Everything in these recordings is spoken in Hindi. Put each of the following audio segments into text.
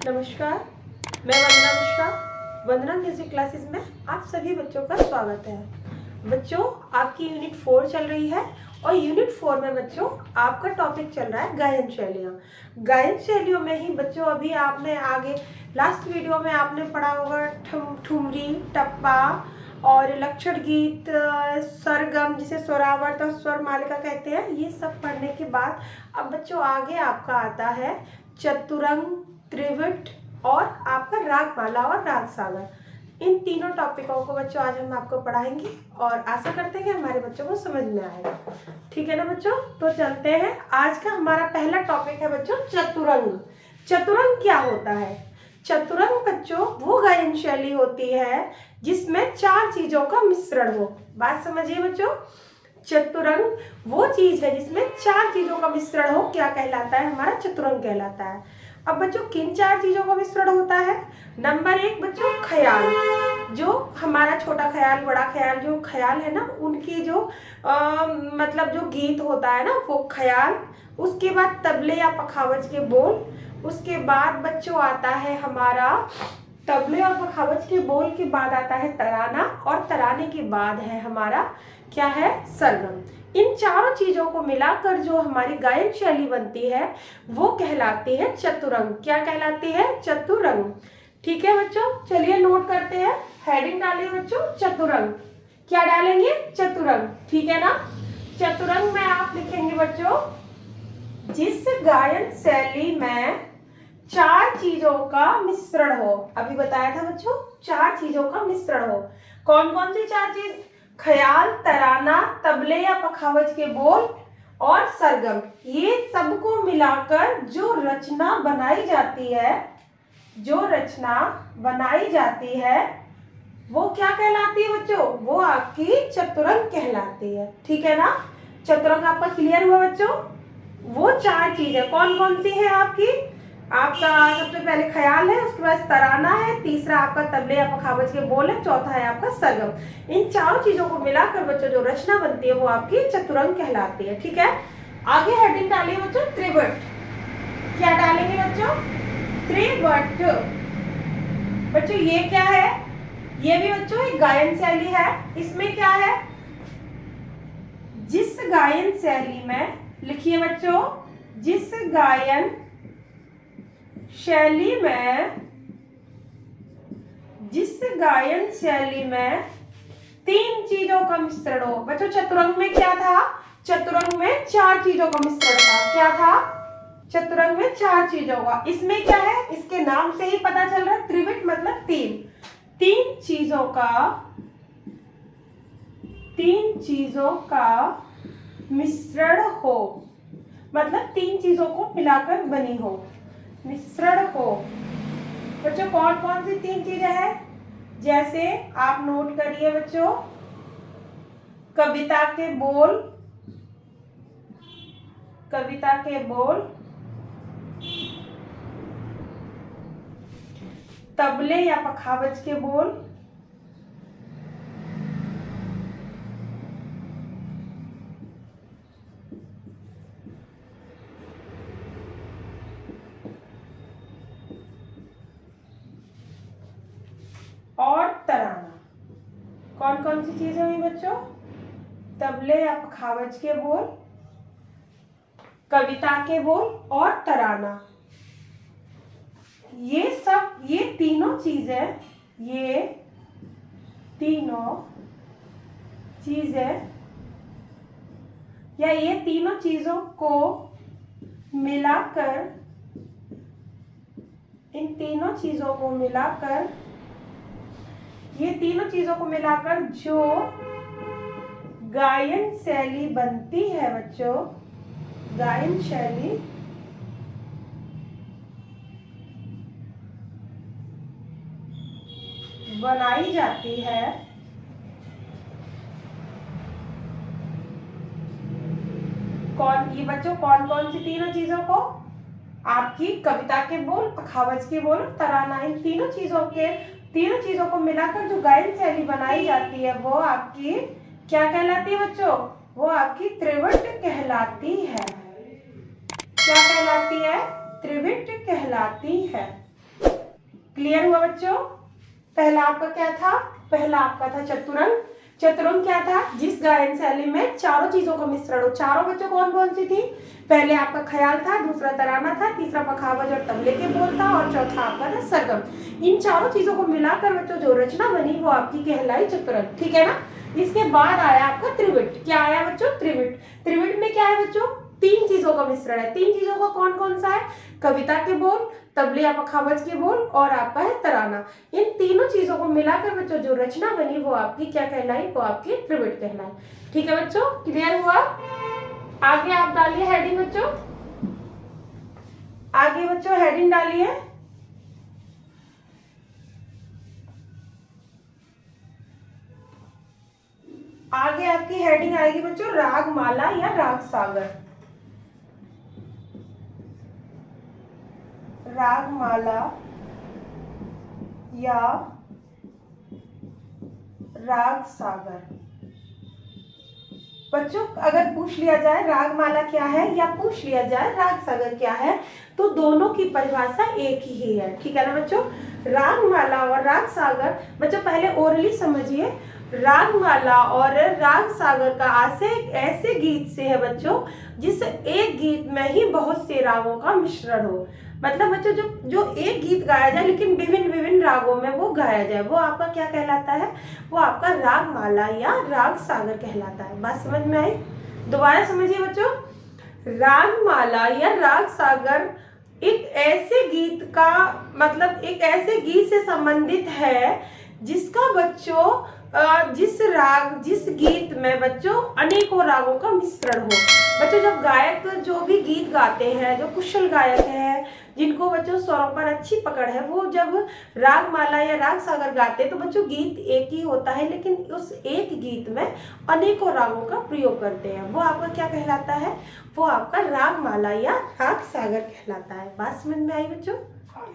नमस्कार, मैं वंदना मिश्रा। वंदना म्यूजिक क्लासेस में आप सभी बच्चों का स्वागत है। बच्चों, आपकी यूनिट 4 चल रही है और यूनिट 4 में बच्चों आपका टॉपिक चल रहा है गायन शैलियाँ। गायन शैलियों में ही बच्चों अभी आपने आगे लास्ट वीडियो में आपने पढ़ा होगा ठुमरी, टप्पा और लक्षण गीत, सरगम जिसे स्वरावर्त और स्वर मालिका कहते हैं। ये सब पढ़ने के बाद अब बच्चों आगे आपका आता है चतुरंग, त्रिवट और आपका रागमाला और राग सागर। इन तीनों टॉपिकों को बच्चों आज हम आपको पढ़ाएंगे और आशा करते हैं कि हमारे बच्चों को समझ में आएगा। ठीक है ना बच्चों? तो चलते हैं। आज का हमारा पहला टॉपिक है बच्चों चतुरंग। चतुरंग क्या होता है? चतुरंग बच्चों वो गायन शैली होती है जिसमें 4 चीजों का मिश्रण हो। बात समझिए बच्चों, चतुरंग वो चीज है जिसमें 4 चीजों का मिश्रण हो। क्या कहलाता है? हमारा चतुरंग कहलाता है। अब बच्चों किन 4 चीजों का मिश्रण होता है? नंबर 1 बच्चों ख्याल, जो हमारा छोटा ख्याल, बड़ा ख्याल, जो ख्याल है ना उनकी जो मतलब जो गीत होता है ना वो ख्याल। उसके बाद तबले या पखावज के बोल। उसके बाद बच्चों आता है हमारा तबले और पखावज के बोल के बाद आता है तराना और तराने के बाद है हमारा क्या है? सरगम। इन चारों चीजों को मिलाकर जो हमारी गायन शैली बनती है वो कहलाती है चतुरंग। क्या कहलाती है? चतुरंग। ठीक है बच्चों, चलिए नोट करते हैं। हेडिंग डालिए बच्चों चतुरंग। क्या डालेंगे? चतुरंग। ठीक है ना? चतुरंग में आप लिखेंगे बच्चों जिस गायन शैली में 4 चीजों का मिश्रण हो। अभी बताया था बच्चों 4 चीजों का मिश्रण हो। कौन कौन सी 4 चीज? ख्याल, तराना, तबले या पखावज के बोल और सरगम। ये सबको मिलाकर जो रचना बनाई जाती है, वो क्या कहलाती है बच्चों? वो आपकी चतुरंग कहलाती है। ठीक है ना? चतुरंग आपका क्लियर हुआ बच्चों? वो 4 चीजें कौन कौन सी है आपकी? आपका सबसे पहले ख्याल है, उसके बाद तराना है, तीसरा आपका तबले या पखावज के बोल है, चौथा है आपका सरगम। इन 4 चीजों को मिलाकर बच्चों जो रचना बनती है वो आपकी चतुरंग कहलाती है। ठीक है? आगे हेडिंग डालिए बच्चों त्रिवट। क्या डालेंगे बच्चों? त्रिवट। बच्चों ये क्या है? ये भी बच्चों एक गायन शैली है। इसमें क्या है? जिस गायन शैली में, लिखिए बच्चों, जिस गायन शैली में 3 चीजों का मिश्रण हो। बच्चों चतुरंग में क्या था? चतुरंग में 4 चीजों का मिश्रण था। क्या था? चतुरंग में 4 चीजों का। इसमें क्या है? इसके नाम से ही पता चल रहा है, त्रिवट मतलब 3 चीजों का मिश्रण हो, मतलब 3 चीजों को मिलाकर बनी हो, मिश्रण हो। बच्चों कौन कौन सी 3 चीजें हैं? जैसे आप नोट करिए बच्चों, कविता के बोल, तबले या पखावज के बोल, और तराना। कौन कौन सी चीजें हुई बच्चों? तबले या पखावज के बोल, कविता के बोल और तराना। ये तीनों चीजों को मिलाकर, ये तीनों चीजों को मिलाकर जो गायन शैली बनती है बच्चों, गायन शैली बनाई जाती है। ये बच्चों कौन कौन सी तीनों चीजों को? आपकी कविता के बोल, पखावज के बोल, तराना। इन तीनों चीजों को मिलाकर जो गायन शैली बनाई जाती है वो आपकी क्या कहलाती है बच्चों? वो आपकी त्रिवट कहलाती है। क्या कहलाती है? त्रिवट कहलाती है। क्लियर हुआ बच्चों? पहला आपका क्या था? पहला आपका था चतुरंग। चतुरंग क्या था? जिस गायन शैली में चारों चीजों का मिश्रण हो। चारों बच्चों कौन कौन सी थी? पहले आपका ख्याल था, दूसरा तराना था, तीसरा पखावज और तबले के बोल था, और चौथा आपका था सरगम। इन चारों चीजों को मिलाकर बच्चों जो रचना बनी वो आपकी कहलाई चतुरंग। ठीक है ना? इसके बाद आया आपका त्रिविट। क्या आया बच्चों? त्रिविट। त्रिविट में क्या है बच्चों? तीन चीजों का मिश्रण है। तीन चीजों का कौन कौन सा है? कविता के बोल, तबले या पखावज के बोल, और आपका है तराना। इन तीनों चीजों को मिलाकर बच्चों जो रचना बनी वो आपकी क्या कहलाई? वो आपकी त्रिविट कहलाई। ठीक है बच्चों? क्लियर हुआ? आगे आप डालिए हेडिंग बच्चों। आगे बच्चों हेडिंग डालिए। आगे आपकी हेडिंग आएगी बच्चों राग माला या राग सागर। राग माला या राग सागर। बच्चों अगर पूछ लिया जाए राग माला क्या है या पूछ लिया जाए राग सागर क्या है, तो दोनों की परिभाषा एक ही है। ठीक है ना बच्चों? राग माला और राग सागर बच्चों पहले ओरली समझिए। राग माला और राग सागर का आशय एक ऐसे गीत से है बच्चों जिस एक गीत में ही बहुत से रागों का मिश्रण हो। मतलब बच्चों जो जो एक गीत गाया जाए लेकिन विभिन्न विभिन्न रागों में वो गाया जाए, वो आपका क्या कहलाता है? वो आपका राग माला या राग सागर कहलाता है। बात समझ में आई? दोबारा समझिए बच्चों। राग माला या राग सागर एक ऐसे गीत का मतलब एक ऐसे गीत से संबंधित है जिसका बच्चों जिस गीत में बच्चों अनेकों रागों का मिश्रण हो। बच्चों जब गायक जो भी गीत गाते हैं, जो कुशल गायक हैं, जिनको बच्चों स्वरों पर अच्छी पकड़ है, वो जब राग माला या राग सागर गाते हैं तो बच्चों गीत एक ही होता है लेकिन उस एक गीत में अनेकों रागों का प्रयोग करते हैं। वो आपका क्या कहलाता है? वो आपका राग माला या राग सागर कहलाता है। बात समझ में आई बच्चों?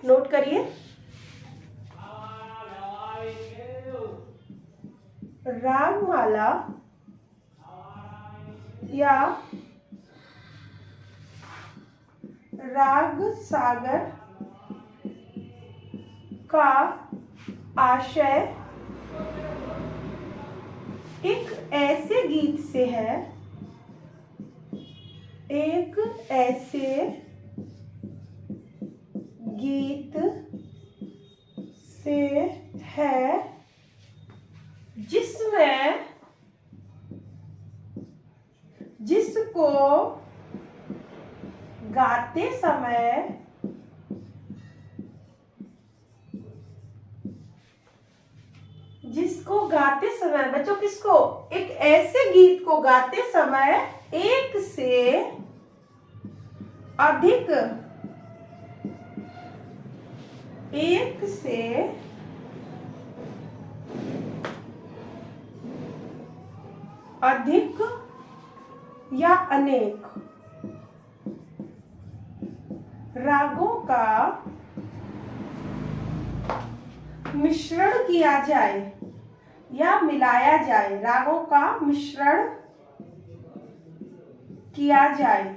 नोट करिए। राग माला या राग सागर का आशय एक ऐसे गीत से है, एक ऐसे गीत से है जिसको गाते समय बच्चों किसको? एक ऐसे गीत को गाते समय एक से अधिक या अनेक रागों का मिश्रण किया जाए या मिलाया जाए। रागों का मिश्रण किया जाए।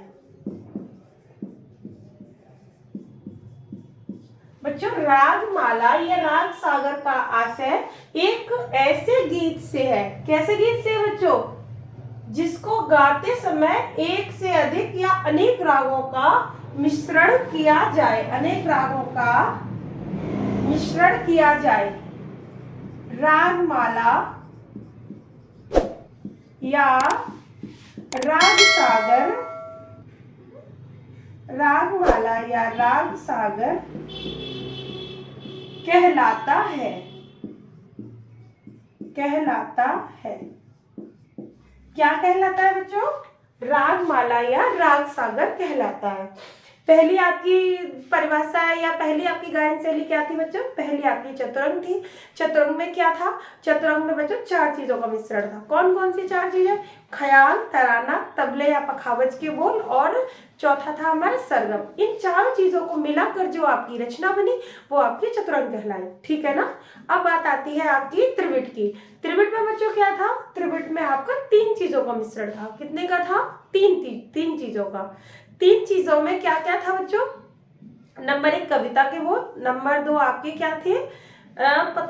बच्चों राग माला या राग सागर का आशय एक ऐसे गीत से है। कैसे गीत से है बच्चों? जिसको गाते समय एक से अधिक या अनेक रागों का मिश्रण किया जाए। अनेक रागों का मिश्रण किया जाए। राग माला या राग सागर, राग माला या राग सागर कहलाता है। क्या कहलाता है बच्चों? राग माला या राग सागर कहलाता है। पहली आपकी परिभाषा या पहली आपकी गायन शैली क्या थी बच्चों? पहली आपकी चतुरंग थी। चतुरंग में क्या था? चतुरंग में बच्चों चार चीजों का मिश्रण था। कौन कौन सी चार चीजें? ख्याल, तराना, तबले या पखावज के बोल, और चौथा था हमारा सरगम। इन चारों चीजों को मिलाकर जो आपकी रचना बनी वो आपकी चतुरंग कहलाई। ठीक है ना? अब बात आती है आपकी त्रिविट की। त्रिविट में बच्चों क्या था? त्रिविट में आपका तीन चीजों का मिश्रण था। कितने का था? तीन चीजों का। तीन चीजों में क्या क्या था बच्चों? नंबर 1 कविता के बोल, नंबर 2 आपके क्या थे,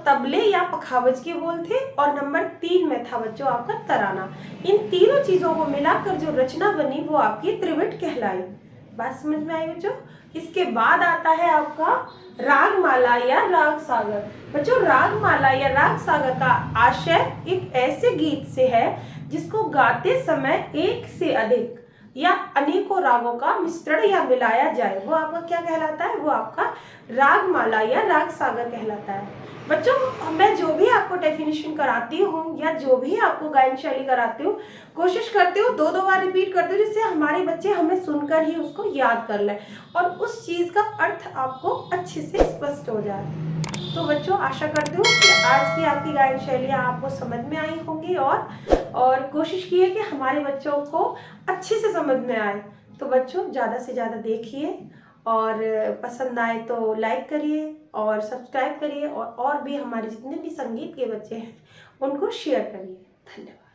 तबले या पखावज के बोल थे, और नंबर 3 में था बच्चों आपका तराना। इन तीनों चीजों को मिलाकर जो रचना बनी वो आपकी त्रिवट कहलाई। बात समझ में आई बच्चों। इसके बाद आता है आपका रागमाला या राग सागर। बच्चों रागमाला या राग सागर का आशय एक ऐसे गीत से है जिसको गाते समय एक से अधिक या अनेकों रागों का मिश्रण या मिलाया जाए, वो आपका क्या कहलाता है, वो आपका रागमाला या राग सागर कहलाता है। बच्चों मैं जो भी आपको डेफिनेशन कराती हूँ या जो भी आपको गायन शैली कराती हूँ, कोशिश करती हूँ 2-2 बार रिपीट करती हूँ, जिससे हमारे बच्चे हमें सुनकर ही उसको याद कर लें और उस चीज़ का अर्थ आपको अच्छे से स्पष्ट हो जाए। तो बच्चों आशा करती हूँ कि आज की आपकी गायन शैलियाँ आपको समझ में आई होंगी और कोशिश की है कि हमारे बच्चों को अच्छे से समझ में आए। तो बच्चों ज़्यादा से ज़्यादा देखिए और पसंद आए तो लाइक करिए और सब्सक्राइब करिए और भी हमारे जितने भी संगीत के बच्चे हैं उनको शेयर करिए। धन्यवाद।